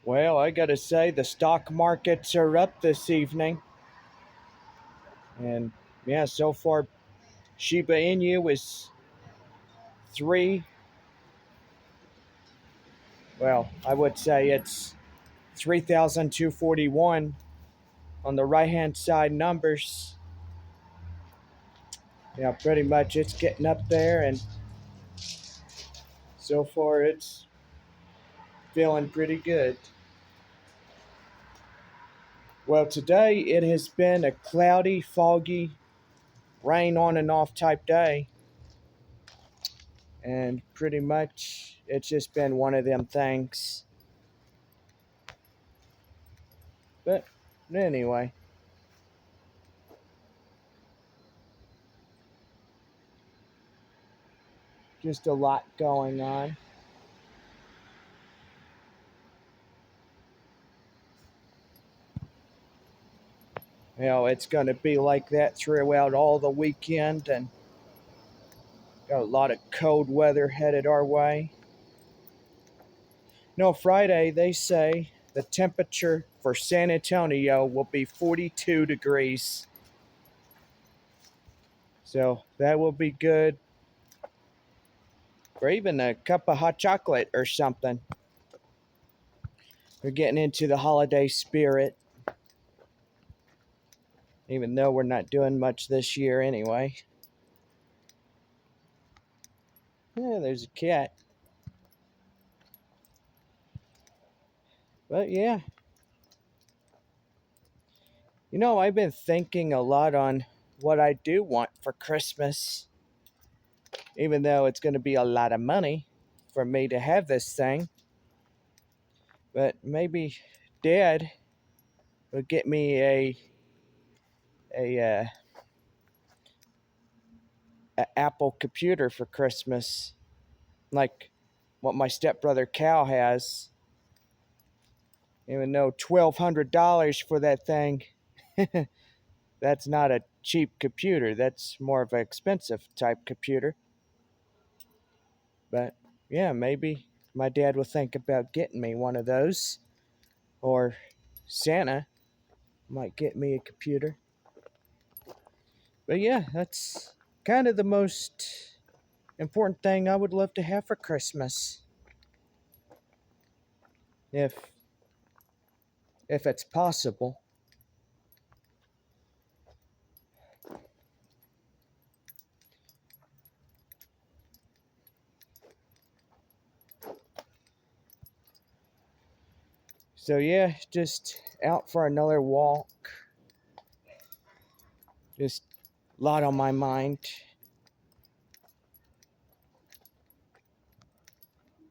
Well, I gotta say, the stock markets are up this evening. And yeah, so far, Shiba Inu is three, well, I would say it's 3,241 on the right hand side numbers. Yeah, pretty much it's getting up there, and so far it's feeling pretty good. Well, today it has been a cloudy, foggy, rain on and off type day. And pretty much it's just been one of them things. But anyway, just a lot going on. It's going to be like that throughout all the weekend, and got a lot of cold weather headed our way. No, Friday they say the temperature for San Antonio will be 42 degrees. So that will be good. Or even a cup of hot chocolate or something. We're getting into the holiday spirit, even though we're not doing much this year anyway. Yeah, there's a cat. But yeah, I've been thinking a lot on what I do want for Christmas, even though it's going to be a lot of money for me to have this thing. But maybe Dad will get me a Apple computer for Christmas, like what my stepbrother Cal has. Even though $1,200 for that thing, that's not a cheap computer. That's more of an expensive type computer. But yeah, maybe my dad will think about getting me one of those, or Santa might get me a computer. But yeah, that's kind of the most important thing I would love to have for Christmas. If it's possible. So yeah, just out for another walk. Just a lot on my mind.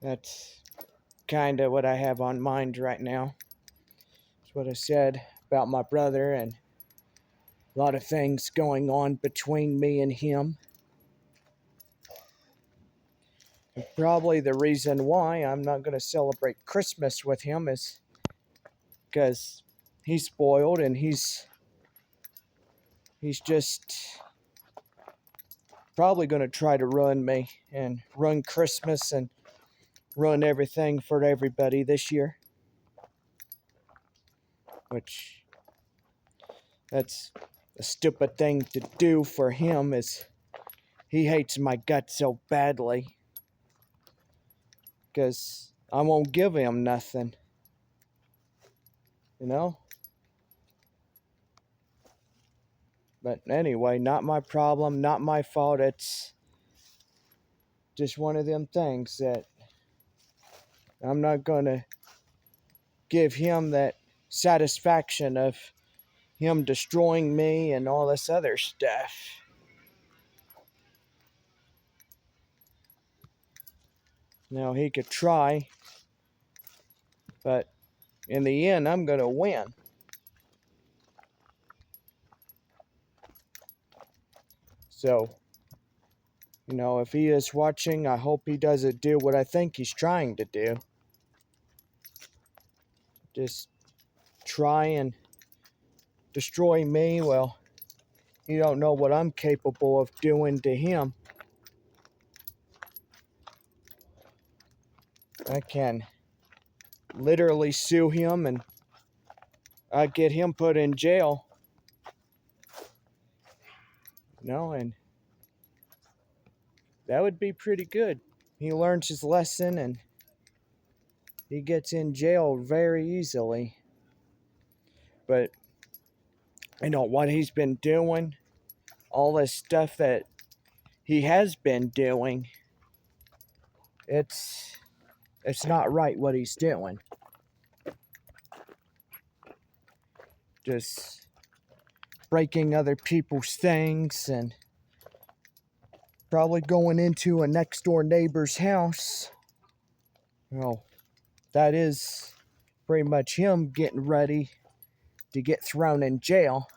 That's kind of what I have on mind right now. It's what I said about my brother, and a lot of things going on between me and him. And probably the reason why I'm not going to celebrate Christmas with him is because he's spoiled, and he's just probably going to try to ruin me and ruin Christmas and ruin everything for everybody this year. Which, that's a stupid thing to do for him, is he hates my guts so badly. Because I won't give him nothing. You know? But anyway, not my problem, not my fault. It's just one of them things that I'm not going to give him that satisfaction of him destroying me and all this other stuff. Now, he could try, but in the end, I'm going to win. So, if he is watching, I hope he doesn't do what I think he's trying to do. Just try and destroy me. Well, you don't know what I'm capable of doing to him. I can literally sue him and get him put in jail. And that would be pretty good. He learns his lesson and he gets in jail very easily. But what he's been doing, all this stuff that he has been doing, it's not right what he's doing. Just breaking other people's things and probably going into a next door neighbor's house. Well, that is pretty much him getting ready to get thrown in jail.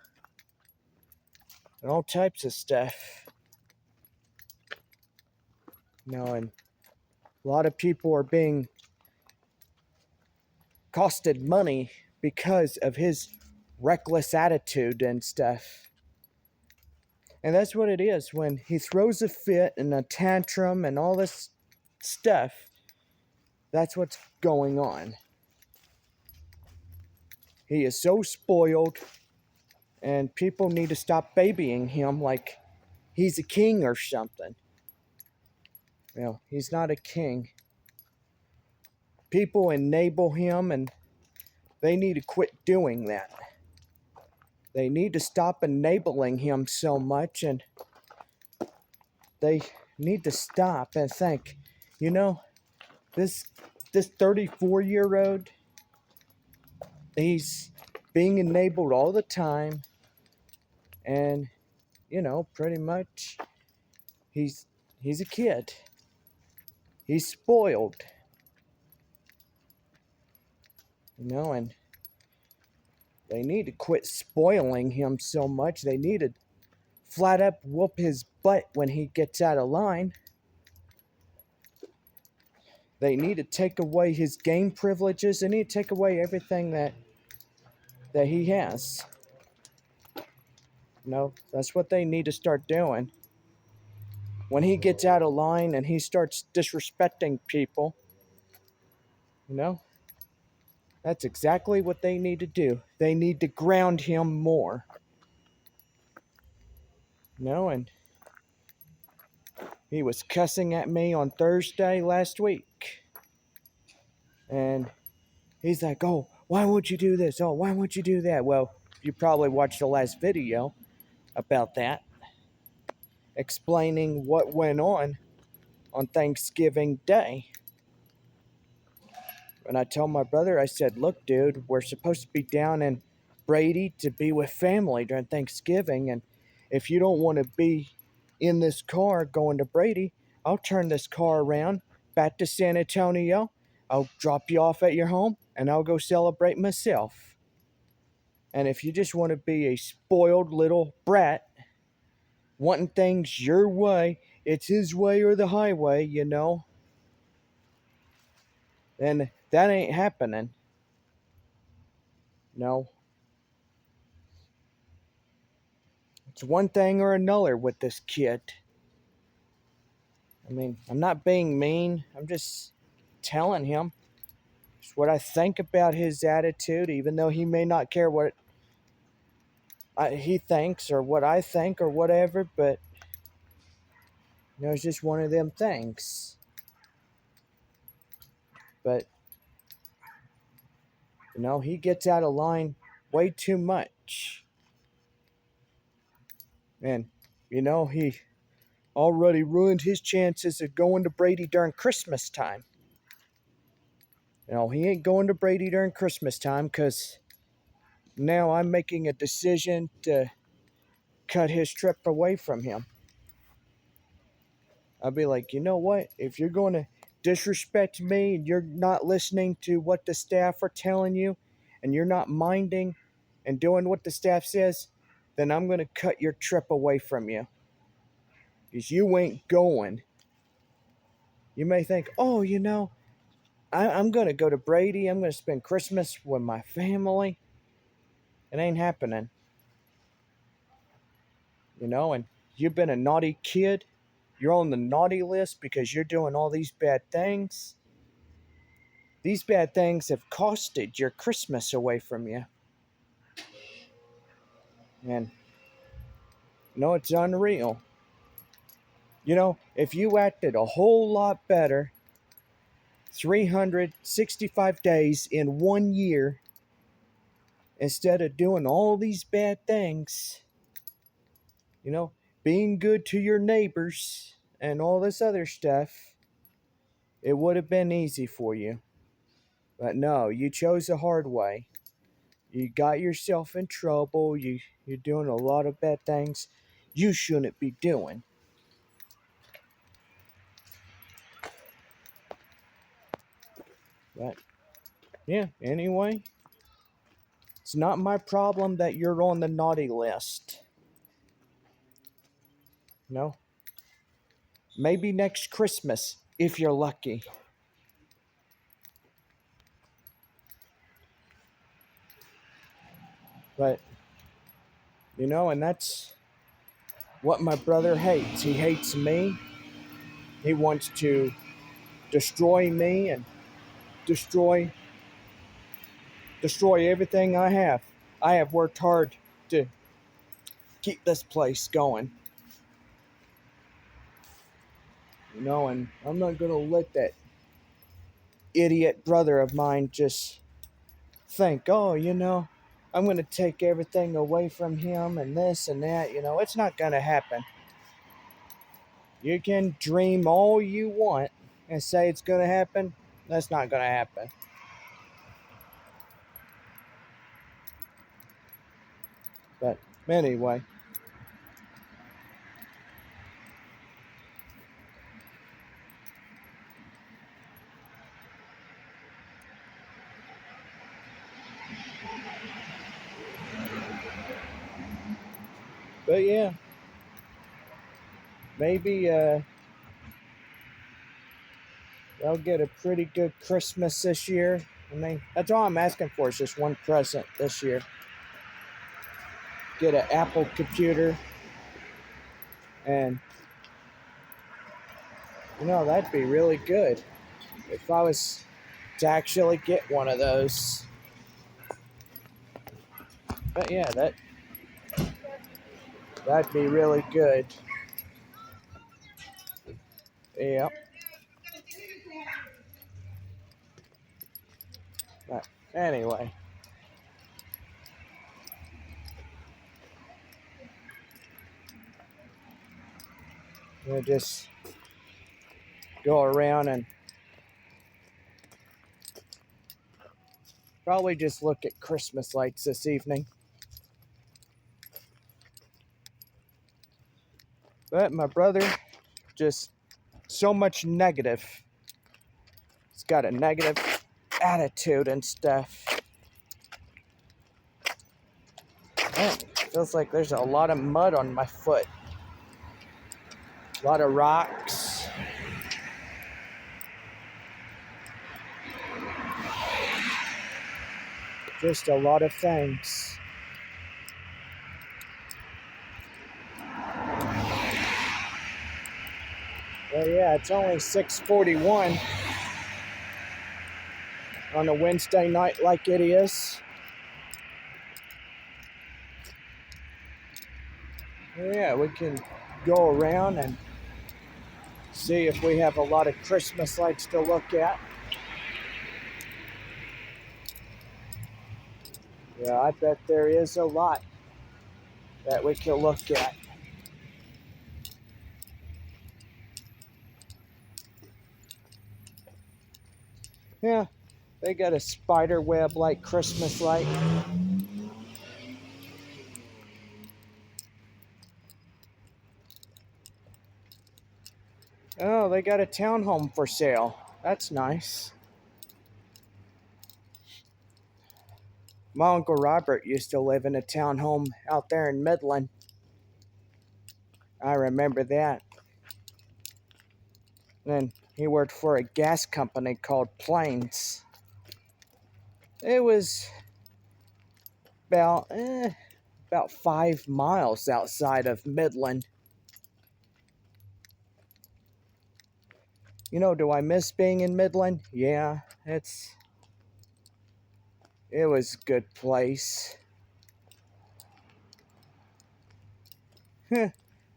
And all types of stuff. And a lot of people are being costed money because of his reckless attitude and stuff. And that's what it is. When he throws a fit and a tantrum and all this stuff, that's what's going on. He is so spoiled, and people need to stop babying him like he's a king or something. He's not a king. People enable him, and they need to quit doing that. They need to stop enabling him so much, and they need to stop and think, this 34-year-old, he's being enabled all the time, and pretty much he's a kid. He's spoiled. And they need to quit spoiling him so much. They need to flat up whoop his butt when he gets out of line. They need to take away his game privileges. They need to take away everything that he has. That's what they need to start doing. When he gets out of line and he starts disrespecting people, that's exactly what they need to do. They need to ground him more. And he was cussing at me on Thursday last week. And he's like, oh, why would you do this? Oh, why would you do that? Well, you probably watched the last video about that, explaining what went on Thanksgiving Day. And I told my brother, I said, look, dude, we're supposed to be down in Brady to be with family during Thanksgiving. And if you don't want to be in this car going to Brady, I'll turn this car around back to San Antonio. I'll drop you off at your home and I'll go celebrate myself. And if you just want to be a spoiled little brat, wanting things your way, it's his way or the highway, then that ain't happening. No. It's one thing or another with this kid. I mean, I'm not being mean. I'm just telling him. It's what I think about his attitude, even though he may not care what he thinks or what I think or whatever, but it's just one of them things. But he gets out of line way too much. And he already ruined his chances of going to Brady during Christmas time. He ain't going to Brady during Christmas time because now I'm making a decision to cut his trip away from him. I'll be like, you know what? If you're going to disrespect me and you're not listening to what the staff are telling you and you're not minding and doing what the staff says, then I'm going to cut your trip away from you. Because you ain't going. You may think, oh, I'm going to go to Brady. I'm going to spend Christmas with my family. It ain't happening. And you've been a naughty kid. You're on the naughty list because you're doing all these bad things. These bad things have costed your Christmas away from you. And it's unreal. If you acted a whole lot better 365 days in 1 year instead of doing all these bad things, being good to your neighbors and all this other stuff, it would have been easy for you. But no, you chose the hard way. You got yourself in trouble. You're doing a lot of bad things you shouldn't be doing. But yeah, anyway, it's not my problem that you're on the naughty list. No. Maybe next Christmas, if you're lucky. But, and that's what my brother hates. He hates me. He wants to destroy me and destroy everything I have. I have worked hard to keep this place going. And I'm not going to let that idiot brother of mine just think, oh, I'm going to take everything away from him and this and that. It's not going to happen. You can dream all you want and say it's going to happen. That's not going to happen. But anyway. But yeah. Maybe they'll get a pretty good Christmas this year. That's all I'm asking for is just one present this year. Get an Apple computer. And, that'd be really good if I was to actually get one of those. But yeah, that'd be really good. Yep. But anyway. We'll just go around and probably just look at Christmas lights this evening. But my brother, just so much negative. He's got a negative attitude and stuff. Man, feels like there's a lot of mud on my foot. A lot of rocks. Just a lot of things. Well, yeah, it's only 6:41 on a Wednesday night like it is. Yeah, we can go around and see if we have a lot of Christmas lights to look at. Yeah, I bet there is a lot that we can look at. Yeah, they got a spider web like Christmas light. Oh, they got a townhome for sale. That's nice. My Uncle Robert used to live in a townhome out there in Midland. I remember that. And he worked for a gas company called Plains. It was about 5 miles outside of Midland. Do I miss being in Midland? Yeah, it's It was a good place.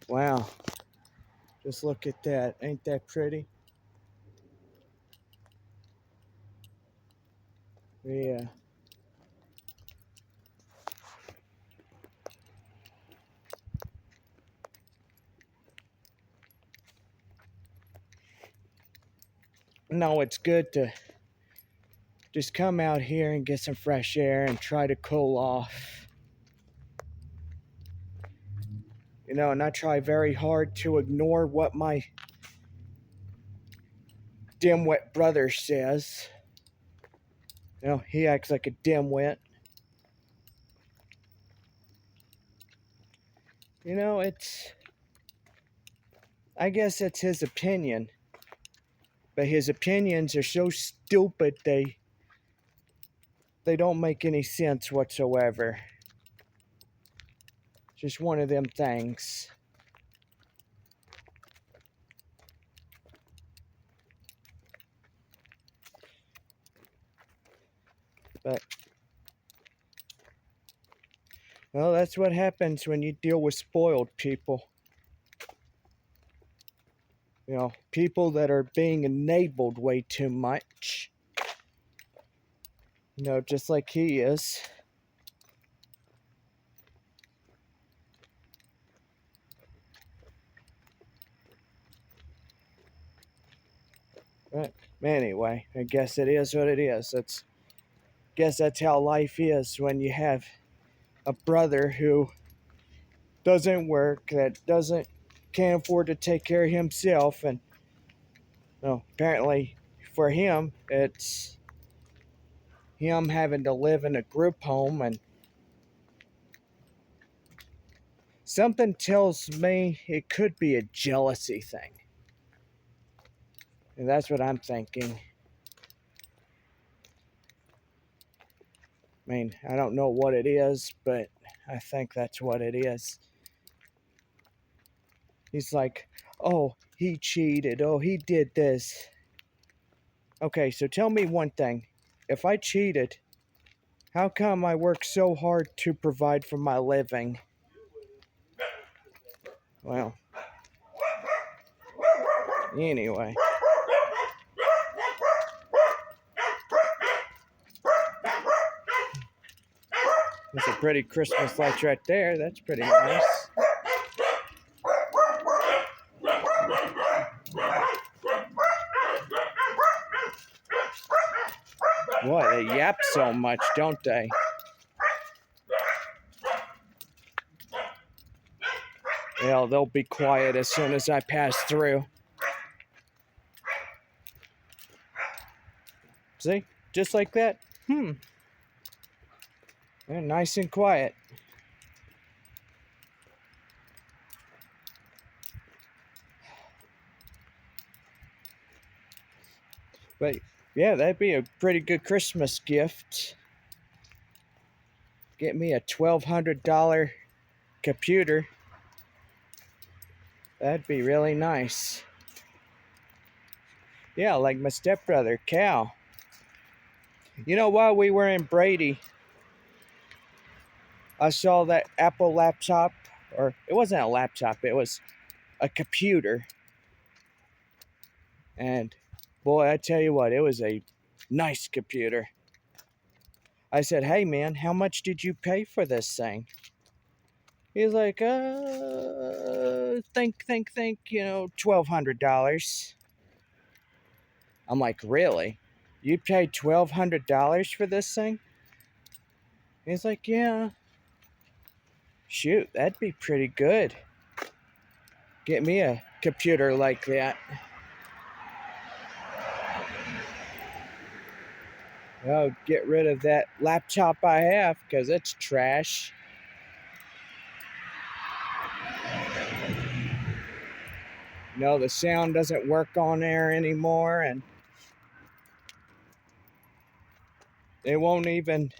Wow. Just look at that. Ain't that pretty? Yeah. No, it's good to just come out here and get some fresh air and try to cool off. You know, and I try very hard to ignore what my dimwit brother says. You know, he acts like a dimwit. You know, I guess it's his opinion. But his opinions are so stupid they don't make any sense whatsoever. Just one of them things. But well, that's what happens when you deal with spoiled people. You know, people that are being enabled way too much. You know, just like he is. But anyway, I guess it is what it is. Guess that's how life is when you have a brother who doesn't work, that can't afford to take care of himself, and well, apparently for him it's him having to live in a group home, and something tells me it could be a jealousy thing. And that's what I'm thinking. I mean, I don't know what it is, but I think that's what it is. He's like, oh, he cheated. Oh, he did this. Okay, so tell me one thing. If I cheated, how come I work so hard to provide for my living? Well, anyway. There's a pretty Christmas lights right there. That's pretty nice. Boy, they yap so much, don't they? Yeah, they'll be quiet as soon as I pass through. See? Just like that. They're nice and quiet. But yeah, that'd be a pretty good Christmas gift. Get me a $1,200 computer. That'd be really nice. Yeah, like my stepbrother, Cal. You know, while we were in Brady, I saw that Apple laptop, or it wasn't a laptop, it was a computer. And boy, I tell you what, it was a nice computer. I said, hey man, how much did you pay for this thing? He's like, think, you know, $1,200. I'm like, really? You paid $1,200 for this thing? He's like, yeah. Shoot, that'd be pretty good. Get me a computer like that. Oh, get rid of that laptop I have, because it's trash. No, the sound doesn't work on there anymore, and they won't even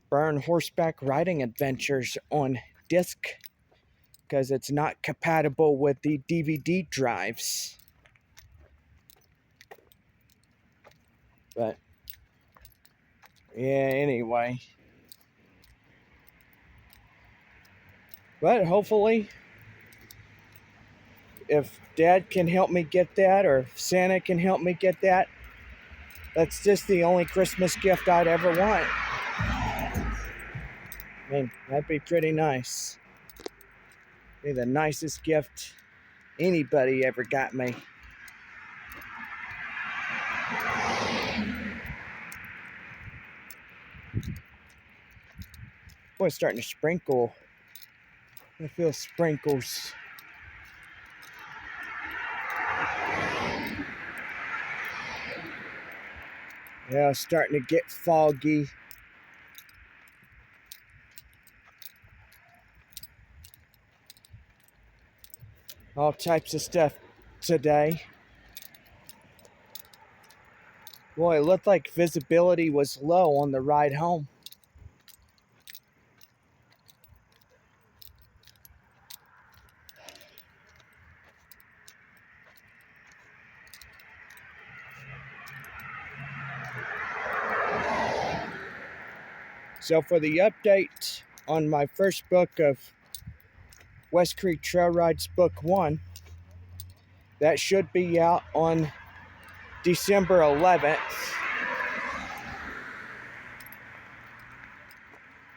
burn horseback riding adventures on disc because it's not compatible with the DVD drives. But Yeah, anyway. But hopefully, if Dad can help me get that, or if Santa can help me get that, that's just the only Christmas gift I'd ever want. I mean, that'd be pretty nice. Be the nicest gift anybody ever got me. Boy, it's starting to sprinkle. I feel sprinkles. Yeah, it's starting to get foggy. All types of stuff today. Boy, it looked like visibility was low on the ride home. So for the update on my first book of West Creek Trail Rides Book 1, that should be out on December 11th.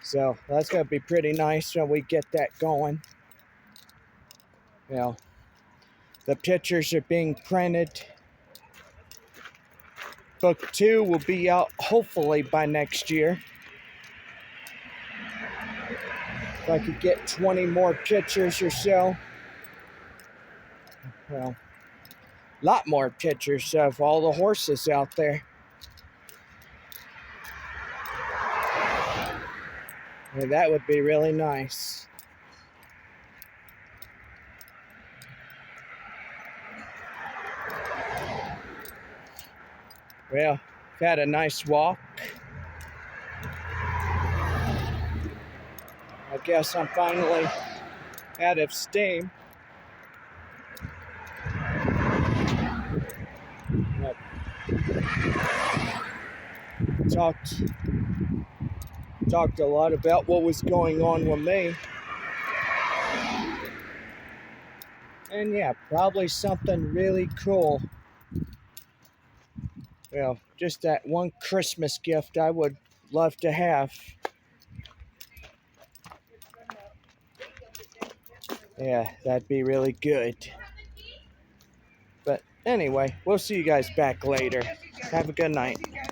So that's going to be pretty nice when we get that going. You know, the pictures are being printed. Book 2 will be out hopefully by next year. If I could get 20 more pictures or so. Well, a lot more pictures of all the horses out there. And that would be really nice. Well, I've had a nice walk. I guess I'm finally out of steam. But talked a lot about what was going on with me. And yeah, probably something really cool. Well, just that one Christmas gift I would love to have. Yeah, that'd be really good. But anyway, we'll see you guys back later. Have a good night.